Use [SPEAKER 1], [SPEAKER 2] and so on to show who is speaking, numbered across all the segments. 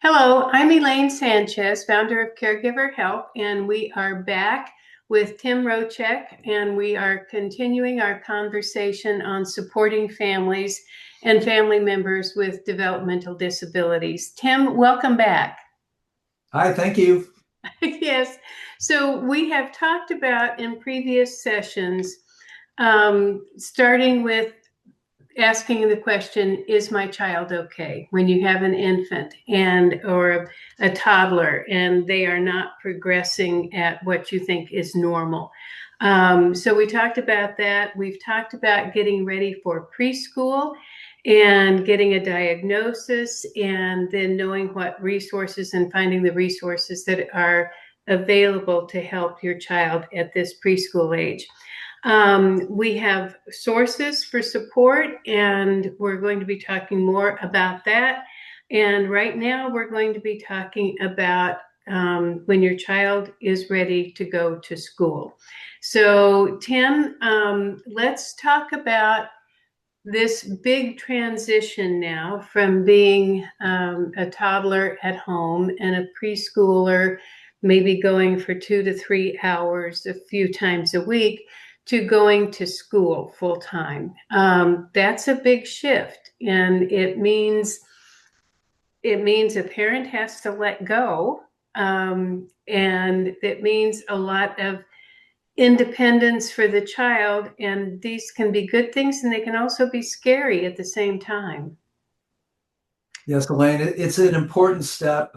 [SPEAKER 1] Hello, I'm Elaine Sanchez, founder of Caregiver Help, and we are back with Tim Rocak, and we are continuing our conversation on supporting families and family members with developmental disabilities. Tim, welcome back.
[SPEAKER 2] Hi, thank you.
[SPEAKER 1] Yes, so we have talked about in previous sessions, starting with asking the question, is my child okay? When you have an infant or a toddler and they are not progressing at what you think is normal. So we talked about that. We've talked about getting ready for preschool and getting a diagnosis and then knowing what resources and finding the resources that are available to help your child at this preschool age. We have sources for support, and we're going to be talking more about that. And right now, we're going to be talking about when your child is ready to go to school. So, Tim, let's talk about this big transition now from being a toddler at home and a preschooler, maybe going for 2 to 3 hours a few times a week, to going to school full time. That's a big shift, and it means a parent has to let go, and it means a lot of independence for the child, and these can be good things and they can also be scary at the same time.
[SPEAKER 2] Yes, Elaine, it's an important step.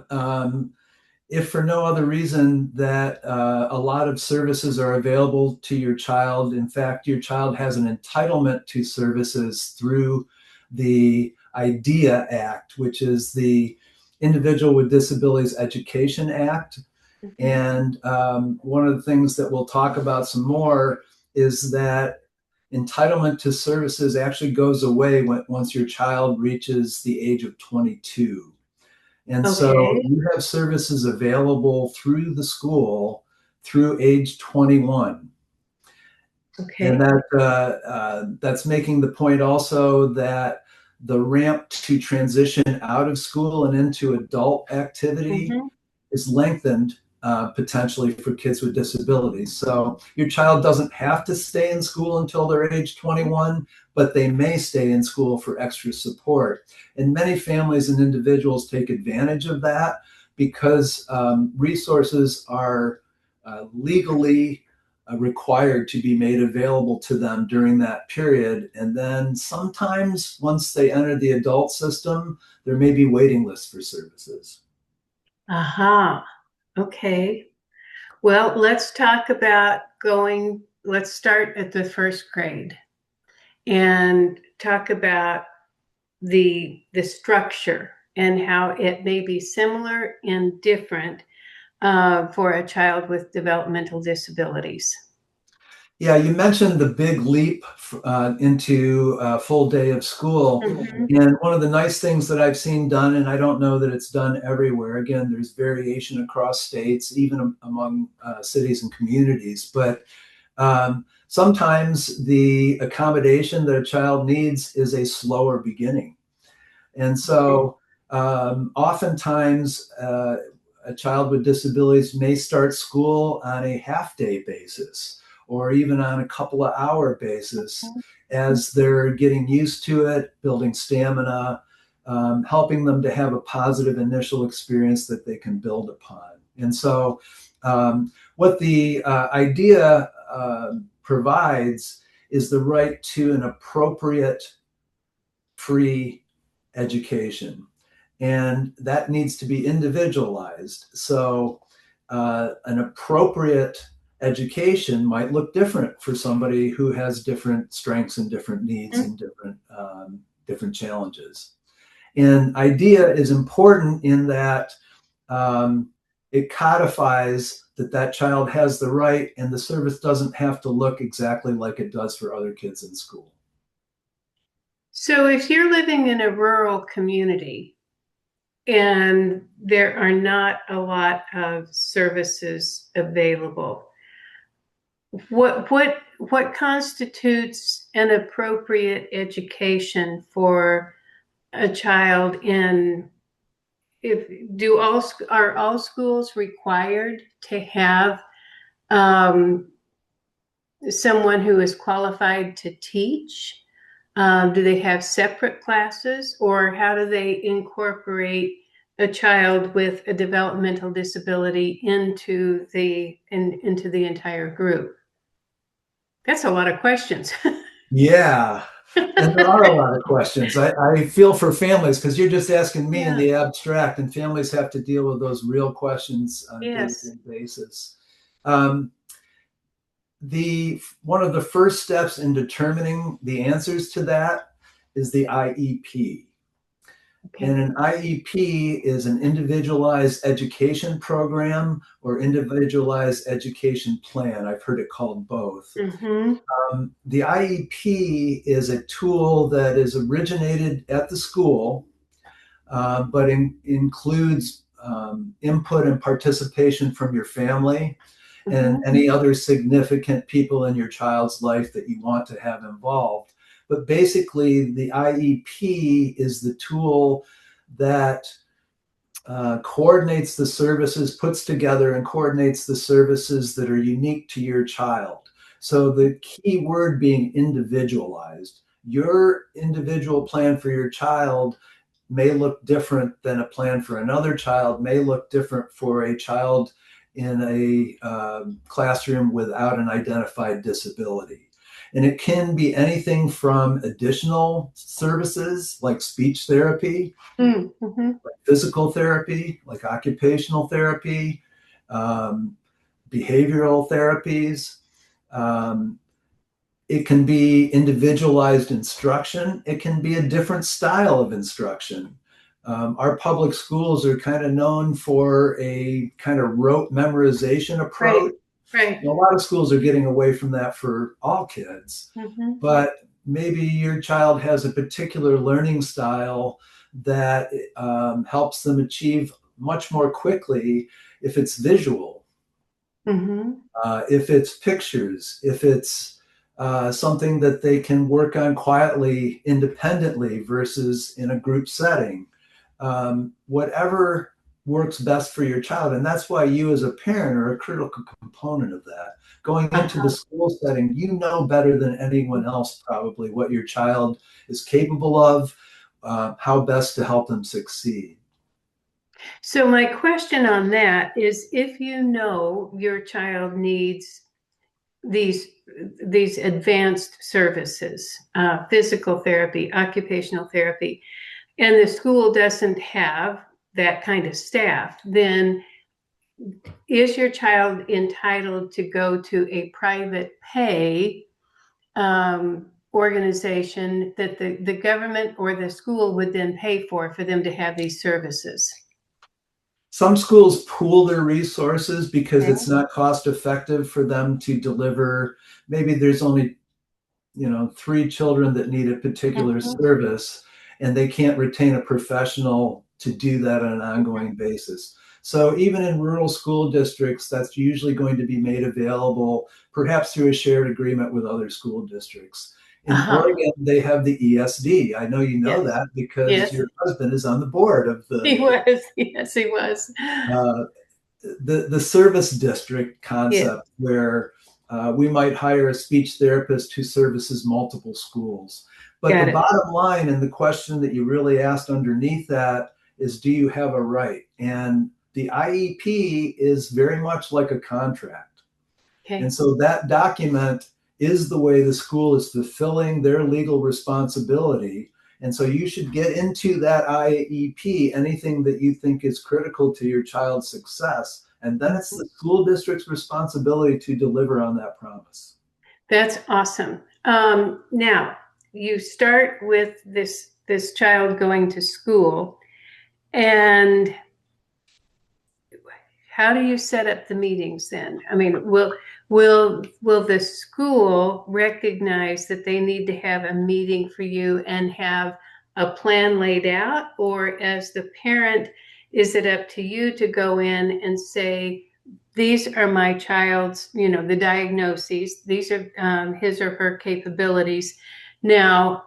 [SPEAKER 2] If for no other reason that a lot of services are available to your child. In fact, your child has an entitlement to services through the IDEA Act, which is the Individual with Disabilities Education Act. And one of the things that we'll talk about some more is that entitlement to services actually goes away once your child reaches the age of 22. And so
[SPEAKER 1] Okay.
[SPEAKER 2] you have services available through the school through age 21. And
[SPEAKER 1] Okay.
[SPEAKER 2] that's making the point also that the ramp to transition out of school and into adult activity
[SPEAKER 1] Mm-hmm.
[SPEAKER 2] is lengthened potentially for kids with disabilities. So your child doesn't have to stay in school until they're age 21, but they may stay in school for extra support. And many families and individuals take advantage of that because resources are legally required to be made available to them during that period. And then sometimes once they enter the adult system, there may be waiting lists for services.
[SPEAKER 1] Aha. Okay. Well, let's talk about let's start at the first grade and talk about the structure and how it may be similar and different for a child with developmental disabilities.
[SPEAKER 2] Yeah, you mentioned the big leap into a full day of school.
[SPEAKER 1] Mhm.
[SPEAKER 2] And one of the nice things that I've seen done, and I don't know that it's done everywhere, again, there's variation across states, even among cities and communities, but sometimes the accommodation that a child needs is a slower beginning. And so oftentimes a child with disabilities may start school on a half-day basis or even on a couple of hour basis as they're getting used to it, building stamina, helping them to have a positive initial experience that they can build upon. And so what the idea provides is the right to an appropriate free education. And that needs to be individualized. So an appropriate education might look different for somebody who has different strengths and different needs and different challenges. And IDEA is important in that it codifies that child has the right, and the service doesn't have to look exactly like it does for other kids in school.
[SPEAKER 1] So if you're living in a rural community and there are not a lot of services available, what constitutes an appropriate education for a child are all schools required to have someone who is qualified to teach? Do they have separate classes, or how do they incorporate a child with a developmental disability into the entire group? That's a lot of questions.
[SPEAKER 2] Yeah. And there are a lot of questions. I feel for families because you're just asking me in
[SPEAKER 1] Yeah.
[SPEAKER 2] the abstract, and families have to deal with those real questions on a
[SPEAKER 1] Yes.
[SPEAKER 2] day-to-day basis. Um, one of the first steps in determining the answers to that is the IEP.
[SPEAKER 1] Okay.
[SPEAKER 2] And an IEP is an individualized education program or individualized education plan. I've heard it called both.
[SPEAKER 1] Mm-hmm.
[SPEAKER 2] The IEP is a tool that is originated at the school, but includes input and participation from your family and
[SPEAKER 1] Mm-hmm.
[SPEAKER 2] any other significant people in your child's life that you want to have involved. But basically, the IEP is the tool that coordinates the services, puts together and coordinates the services that are unique to your child. So the key word being individualized. Your individual plan for your child may look different than a plan for another child, may look different for a child in a classroom without an identified disability. And it can be anything from additional services like speech therapy,
[SPEAKER 1] Mm-hmm.
[SPEAKER 2] like physical therapy, like occupational therapy, um, behavioral therapies. Um, it can be individualized instruction. It can be a different style of instruction. Our public schools are kind of known for a kind of rote memorization
[SPEAKER 1] Right.
[SPEAKER 2] approach.
[SPEAKER 1] Right.
[SPEAKER 2] A lot of schools are getting away from that for all kids,
[SPEAKER 1] Mm-hmm.
[SPEAKER 2] but maybe your child has a particular learning style that helps them achieve much more quickly if it's visual,
[SPEAKER 1] Mm-hmm.
[SPEAKER 2] if it's pictures, if it's something that they can work on quietly, independently versus in a group setting. Whatever works best for your child. And that's why you as a parent are a critical component of that. Going into the
[SPEAKER 1] Uh-huh.
[SPEAKER 2] school setting, you know better than anyone else probably what your child is capable of, how best to help them succeed.
[SPEAKER 1] So my question on that is, if you know your child needs these these advanced services, physical therapy, occupational therapy, and the school doesn't have that kind of staff, then is your child entitled to go to a private pay organization that the government or the school would then pay for them to have these services?
[SPEAKER 2] Some schools pool their resources because
[SPEAKER 1] Okay.
[SPEAKER 2] it's not cost effective for them to deliver. Maybe there's only 3 children that need a particular
[SPEAKER 1] Mhm.
[SPEAKER 2] service, and they can't retain a professional to do that on an ongoing basis. So even in rural school districts, that's usually going to be made available, perhaps through a shared agreement with other school districts. In
[SPEAKER 1] Uh-huh.
[SPEAKER 2] Oregon, they have the ESD. I know you know
[SPEAKER 1] Yes.
[SPEAKER 2] that because
[SPEAKER 1] Yes.
[SPEAKER 2] your husband is on the board of
[SPEAKER 1] He was. Yes, he was.
[SPEAKER 2] uh, the service district
[SPEAKER 1] Yes.
[SPEAKER 2] concept, where we might hire a speech therapist who services multiple schools. But the
[SPEAKER 1] Got it.
[SPEAKER 2] bottom line, and the question that you really asked underneath that, is do you have a right? And the IEP is very much like a contract.
[SPEAKER 1] Okay.
[SPEAKER 2] And so that document is the way the school is fulfilling their legal responsibility. And so you should get into that IEP anything that you think is critical to your child's success. And then it's the school district's responsibility to deliver on that promise.
[SPEAKER 1] That's awesome. Now you start with this child going to school, and how do you set up the meetings then? I mean, will the school recognize that they need to have a meeting for you and have a plan laid out, or as the parent, is it up to you to go in and say, these are my child's, the diagnoses, these are his or her capabilities. Now,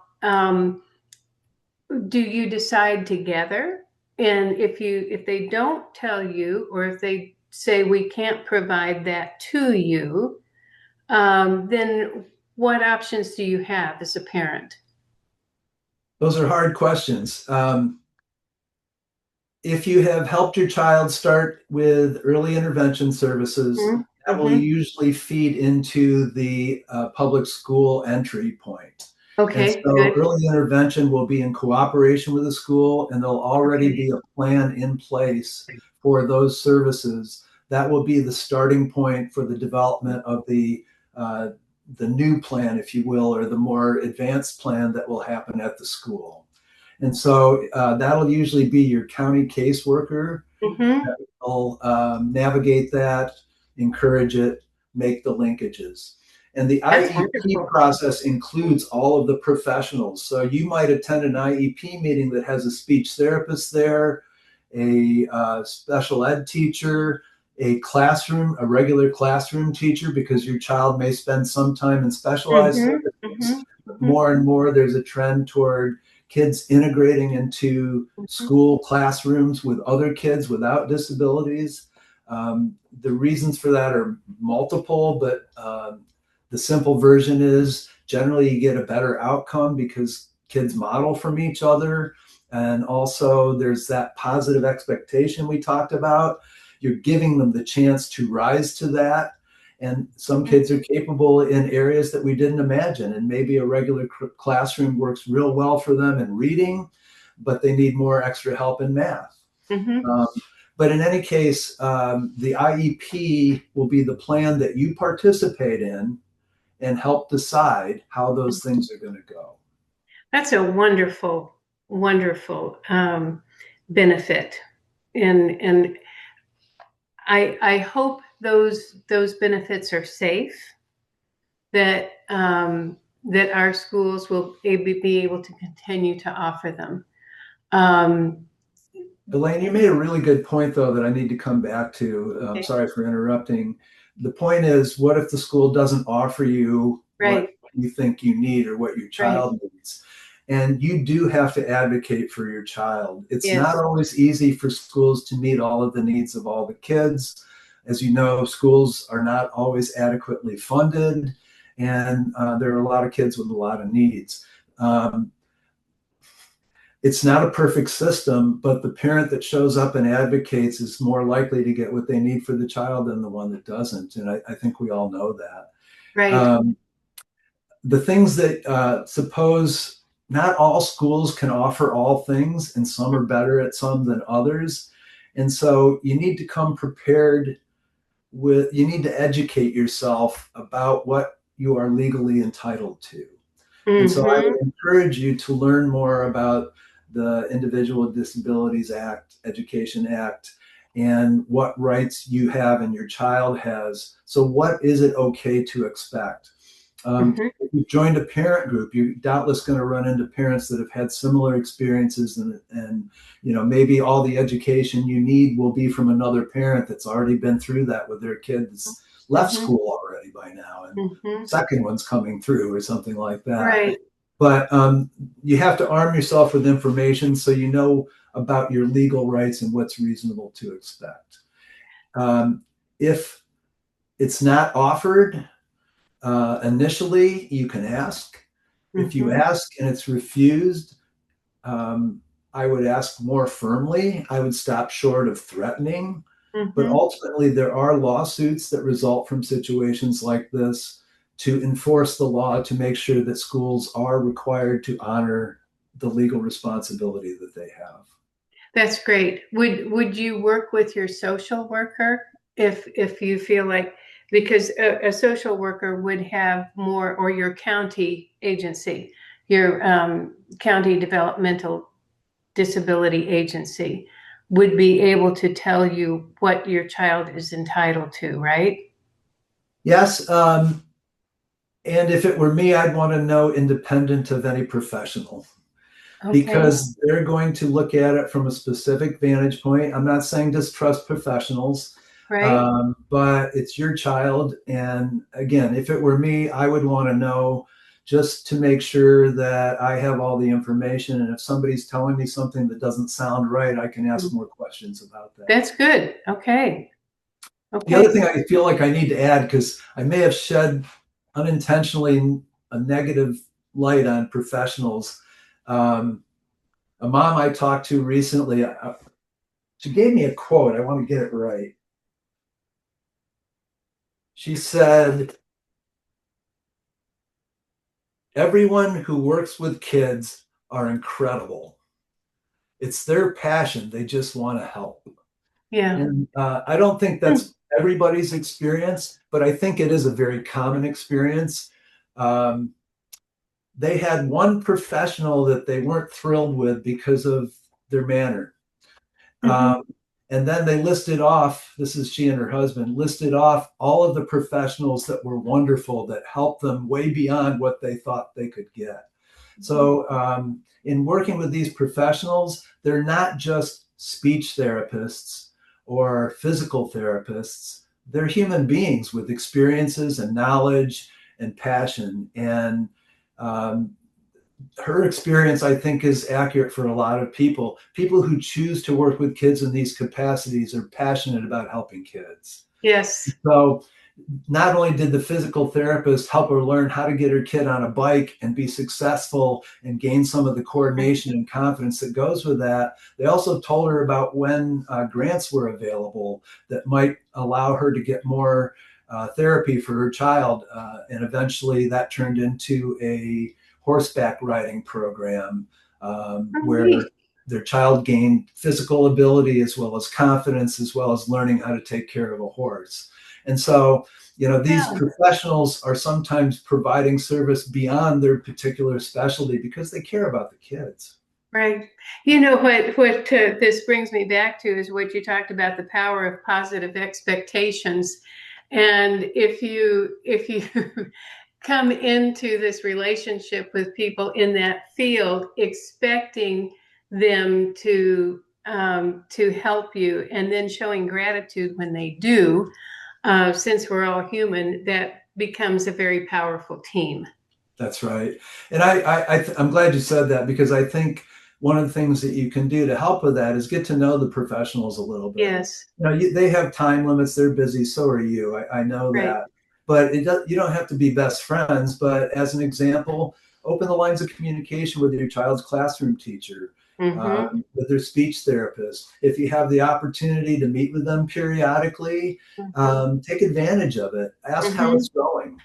[SPEAKER 1] do you decide together? And if they don't tell you, or if they say we can't provide that to you, then what options do you have as a parent?
[SPEAKER 2] Those are hard questions. If you have helped your child start with early intervention services, that will
[SPEAKER 1] Mm-hmm.
[SPEAKER 2] usually feed into the public school entry point. And
[SPEAKER 1] Okay,
[SPEAKER 2] so
[SPEAKER 1] good.
[SPEAKER 2] early intervention will be in cooperation with the school, and there'll already
[SPEAKER 1] Okay.
[SPEAKER 2] be a plan in place for those services. That will be the starting point for the development of the new plan, if you will, or the more advanced plan that will happen at the school. And so that'll usually be your county caseworker
[SPEAKER 1] Mm-hmm.
[SPEAKER 2] that will navigate that, encourage it, make the linkages. And the
[SPEAKER 1] That's
[SPEAKER 2] IEP
[SPEAKER 1] wonderful.
[SPEAKER 2] process includes all of the professionals. So you might attend an IEP meeting that has a speech therapist there, a special ed teacher, a regular classroom teacher, because your child may spend some time in specialized
[SPEAKER 1] Mm-hmm. Mm-hmm.
[SPEAKER 2] services. But
[SPEAKER 1] Mm-hmm.
[SPEAKER 2] more and more, there's a trend toward kids integrating into school classrooms with other kids without disabilities. The reasons for that are multiple, but the simple version is generally you get a better outcome because kids model from each other. And also, there's that positive expectation we talked about. You're giving them the chance to rise to that. And some kids are capable in areas that we didn't imagine. And maybe a regular classroom works real well for them in reading, but they need more extra help in math.
[SPEAKER 1] Mm-hmm.
[SPEAKER 2] Um, but in any case, the IEP will be the plan that you participate in and help decide how those things are going to go.
[SPEAKER 1] That's a wonderful, wonderful benefit, and I hope those benefits are safe. That that our schools will be able to continue to offer them. Um,
[SPEAKER 2] Elaine, you made a really good point, though, that I need to come back to. Sorry for interrupting. The point is, what if the school doesn't offer you what
[SPEAKER 1] right,
[SPEAKER 2] you think you need or what your
[SPEAKER 1] right,
[SPEAKER 2] child needs? And you do have to advocate for your child. It's not
[SPEAKER 1] yes,
[SPEAKER 2] always easy for schools to meet all of the needs of all the kids. As you know, schools are not always adequately funded, and there are a lot of kids with a lot of needs. Um, it's not a perfect system, but the parent that shows up and advocates is more likely to get what they need for the child than the one that doesn't. And I think we all know that.
[SPEAKER 1] right.
[SPEAKER 2] Um, the things that suppose not all schools can offer all things, and some are better at some than others. And so you need to come prepared you need to educate yourself about what you are legally entitled to. And so I
[SPEAKER 1] Mm-hmm.
[SPEAKER 2] would encourage you to learn more about the Individual Disabilities Act, Education Act, and what rights you have and your child has. So what is it okay to expect?
[SPEAKER 1] Mm-hmm.
[SPEAKER 2] If you've joined a parent group, you're doubtless going to run into parents that have had similar experiences, and maybe all the education you need will be from another parent that's already been through that with their kids, left
[SPEAKER 1] Mm-hmm.
[SPEAKER 2] school already by now, and
[SPEAKER 1] Mm-hmm.
[SPEAKER 2] second one's coming through or something like that.
[SPEAKER 1] Right.
[SPEAKER 2] But you have to arm yourself with information so you know about your legal rights and what's reasonable to expect. If it's not offered, initially, you can ask. If you
[SPEAKER 1] Mm-hmm.
[SPEAKER 2] ask and it's refused, um, I would ask more firmly. I would stop short of threatening. But
[SPEAKER 1] Mm-hmm.
[SPEAKER 2] ultimately, there are lawsuits that result from situations like this to enforce the law to make sure that schools are required to honor the legal responsibility that they have.
[SPEAKER 1] That's great. Would you work with your social worker if you feel like, because a social worker would have more, or your county agency, your county developmental disability agency would be able to tell you what your child is entitled to, right?
[SPEAKER 2] Yes, and if it were me, I'd want to know independent of any professional,
[SPEAKER 1] Okay,
[SPEAKER 2] because they're going to look at it from a specific vantage point. I'm not saying distrust professionals,
[SPEAKER 1] right.
[SPEAKER 2] but it's your child. And again, if it were me, I would want to know just to make sure that I have all the information. And if somebody's telling me something that doesn't sound right, I can ask more questions about that.
[SPEAKER 1] That's good. Okay.
[SPEAKER 2] The other thing I feel like I need to add, because I may have shed unintentionally a negative light on professionals. A mom I talked to recently, she gave me a quote. I want to get it right. She said, "Everyone who works with kids are incredible. It's their passion. They just want to help."
[SPEAKER 1] Yeah.
[SPEAKER 2] And I don't think that's everybody's experience, but I think it is a very common experience. They had one professional that they weren't thrilled with because of their manner. And then they listed off, this is she and her husband, listed off all of the professionals that were wonderful, that helped them way beyond what they thought they could get. So in working with these professionals, they're not just speech therapists or physical therapists. They're human beings with experiences and knowledge and passion. And her experience, I think, is accurate for a lot of people. People who choose to work with kids in these capacities are passionate about helping kids.
[SPEAKER 1] Yes.
[SPEAKER 2] So not only did the physical therapist help her learn how to get her kid on a bike and be successful and gain some of the coordination and confidence that goes with that, they also told her about when grants were available that might allow her to get more therapy for her child. And eventually that turned into a horseback riding program where their child gained physical ability as well as confidence, as well as learning how to take care of a horse. And so, these professionals are sometimes providing service beyond their particular specialty because they care about the kids.
[SPEAKER 1] Right. What this brings me back to is what you talked about, the power of positive expectations. And if you come into this relationship with people in that field expecting them to help you, and then showing gratitude when they do, since we're all human, that becomes a very powerful team.
[SPEAKER 2] That's right. And I'm glad you said that, because I think one of the things that you can do to help with that is get to know the professionals a little bit.
[SPEAKER 1] Yes.
[SPEAKER 2] They have time limits. They're busy. So are you. I know
[SPEAKER 1] Right.
[SPEAKER 2] that. But you don't have to be best friends. But as an example, open the lines of communication with your child's classroom teacher, with their speech therapist. If you have the opportunity to meet with them periodically, take advantage of it. Ask how it's going.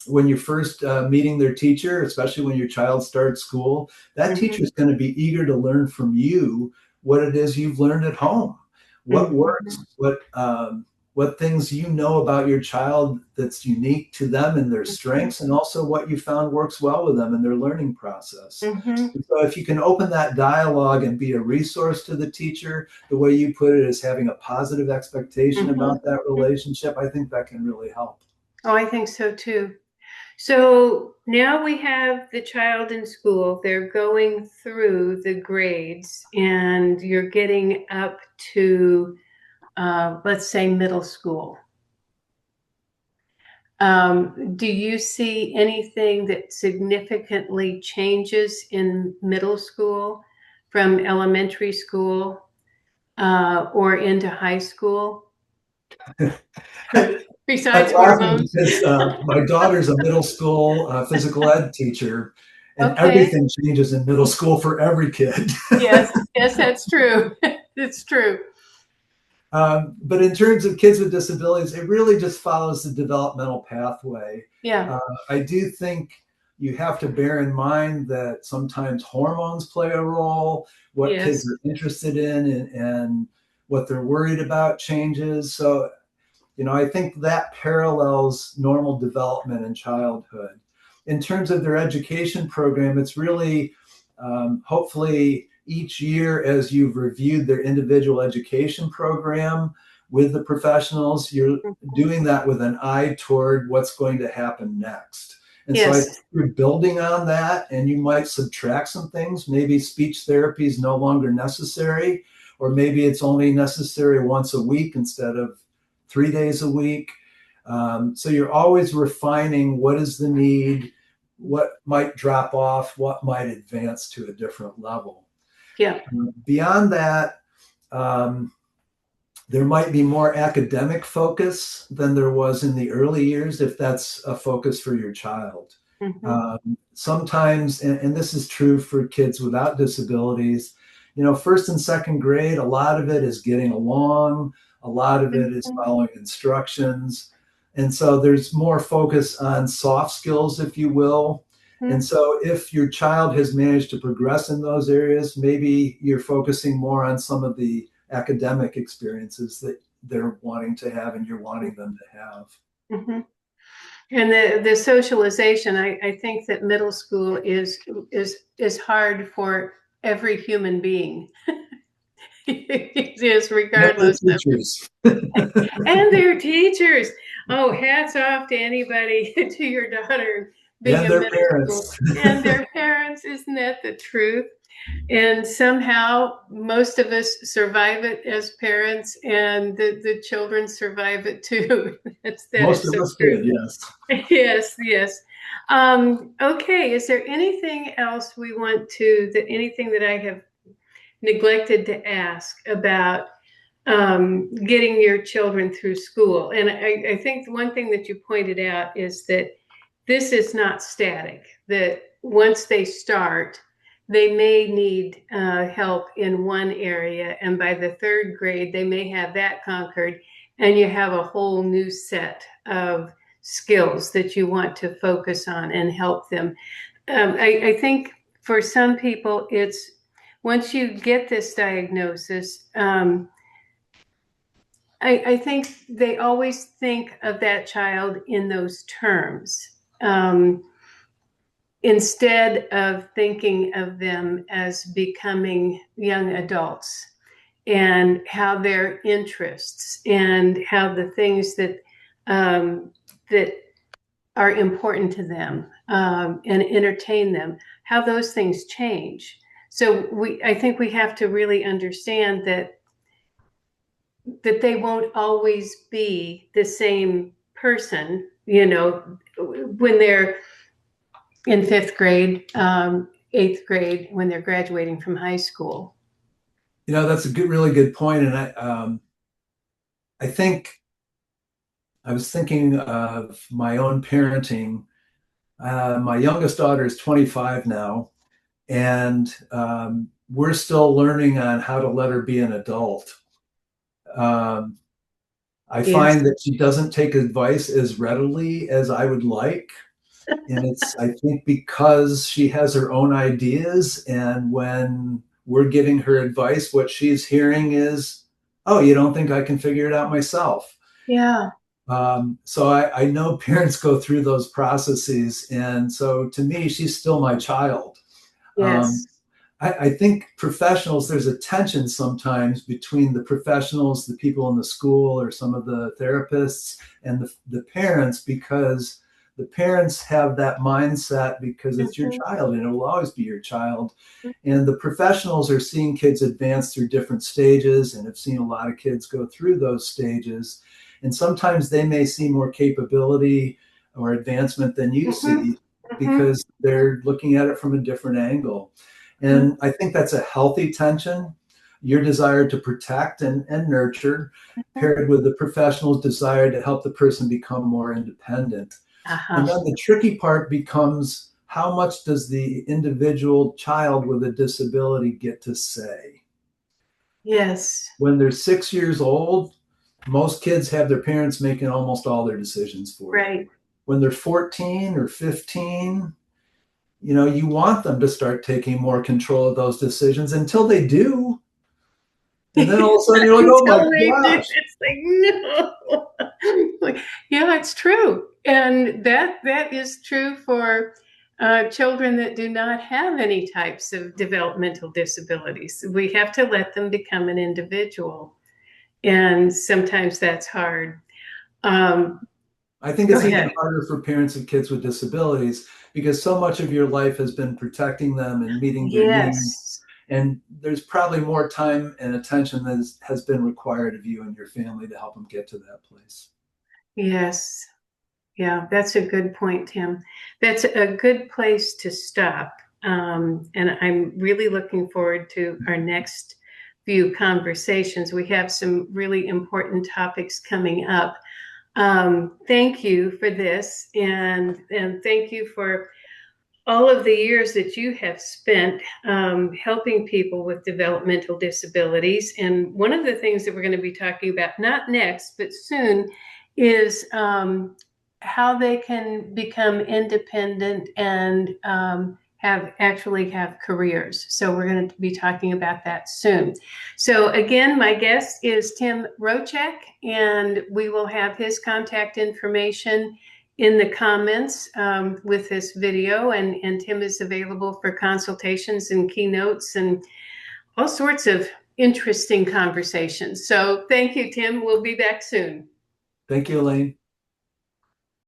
[SPEAKER 2] When you're first meeting their teacher, especially when your child starts school, that teacher is going to be eager to learn from you what it is you've learned at home, what works, what things you know about your child that's unique to them and their strengths, and also what you found works well with them in their learning process. So if you can open that dialogue and be a resource to the teacher, the way you put it is having a positive expectation about that relationship, I think that can really help.
[SPEAKER 1] Oh, I think so too. So now we have the child in school. They're going through the grades, and you're getting up to, let's say, middle school. Do you see anything that significantly changes in middle school from elementary school or into high school? Besides hormones?
[SPEAKER 2] Because my daughter's a middle school physical ed teacher, and everything changes in middle school for every kid.
[SPEAKER 1] Yes, that's true. It's true.
[SPEAKER 2] But in terms of kids with disabilities, it really just follows the developmental pathway.
[SPEAKER 1] Yeah.
[SPEAKER 2] I do think you have to bear in mind that sometimes hormones play a role, what kids are interested in, and what they're worried about changes. So, I think that parallels normal development in childhood. In terms of their education program, it's really hopefully each year, as you've reviewed their individual education program with the professionals, you're doing that with an eye toward what's going to happen next. And so I think you're building on that, and you might subtract some things. Maybe speech therapy is no longer necessary, or maybe it's only necessary once a week instead of 3 days a week. So you're always refining what is the need, what might drop off, what might advance to a different level.
[SPEAKER 1] Yeah.
[SPEAKER 2] Beyond that, there might be more academic focus than there was in the early years, if that's a focus for your child. Sometimes, and this is true for kids without disabilities, first and second grade, a lot of it is getting along, a lot of it is following instructions. And so there's more focus on soft skills, if you will. And so if your child has managed to progress in those areas, maybe you're focusing more on some of the academic experiences that they're wanting to have and you're wanting them to have.
[SPEAKER 1] And the socialization, I think that middle school is hard for every human being. It is, regardless of. And their teachers. Oh, hats off to anybody, to your daughter being
[SPEAKER 2] and
[SPEAKER 1] a
[SPEAKER 2] their
[SPEAKER 1] middle
[SPEAKER 2] parents.
[SPEAKER 1] school. And their parents. Isn't that the truth? And somehow most of us survive it as parents, and the children survive it too.
[SPEAKER 2] Most of us did, yes.
[SPEAKER 1] Yes, yes. Okay, is there anything else we want to, anything that I have neglected to ask about getting your children through school? And I think one thing that you pointed out is that this is not static, that once they start, they may need help in one area, and by the third grade, they may have that conquered, and you have a whole new set of skills that you want to focus on and help them. I think for some people, it's once you get this diagnosis, I think they always think of that child in those terms. Instead of thinking of them as becoming young adults, and how their interests and how the things that that are important to them and entertain them, how those things change. So I think we have to really understand that they won't always be the same person, when they're in fifth grade, eighth grade, when they're graduating from high school.
[SPEAKER 2] That's a really good point. And I think I was thinking of my own parenting. My youngest daughter is 25 now, and we're still learning on how to let her be an adult. I find that she doesn't take advice as readily as I would like. And it's, I think, because she has her own ideas. And when we're giving her advice, what she's hearing is, oh, you don't think I can figure it out myself?
[SPEAKER 1] Yeah.
[SPEAKER 2] So I know parents go through those processes. And so to me, she's still my child.
[SPEAKER 1] Yes.
[SPEAKER 2] I think professionals, there's a tension sometimes between the professionals, the people in the school, or some of the therapists, and the parents, because the parents have that mindset because it's your child and it will always be your child. And the professionals are seeing kids advance through different stages and have seen a lot of kids go through those stages. And sometimes they may see more capability or advancement than you see because they're looking at it from a different angle. And I think that's a healthy tension. Your desire to protect and nurture, paired with the professional's desire to help the person become more independent. And then the tricky part becomes, how much does the individual child with a disability get to say?
[SPEAKER 1] Yes.
[SPEAKER 2] When they're 6 years old, most kids have their parents making almost all their decisions for them. When they're 14 or 15, you want them to start taking more control of those decisions until they do. And then all of a sudden you're like, oh my gosh.
[SPEAKER 1] It's like, no. Yeah, it's true. And that is true for children that do not have any types of developmental disabilities. We have to let them become an individual. And sometimes that's hard.
[SPEAKER 2] I think it's even harder for parents of kids with disabilities because so much of your life has been protecting them and meeting their needs. And there's probably more time and attention that has been required of you and your family to help them get to that place.
[SPEAKER 1] Yes. Yeah, that's a good point, Tim. That's a good place to stop. And I'm really looking forward to our next few conversations. We have some really important topics coming up. Thank you for this, and thank you for all of the years that you have spent helping people with developmental disabilities. And one of the things that we're going to be talking about, not next, but soon, is how they can become independent and have careers. So we're going to be talking about that soon. So again, my guest is Tim Rocak, and we will have his contact information in the comments with this video, and Tim is available for consultations and keynotes and all sorts of interesting conversations. So thank you, Tim. We'll be back soon.
[SPEAKER 2] Thank you, Elaine.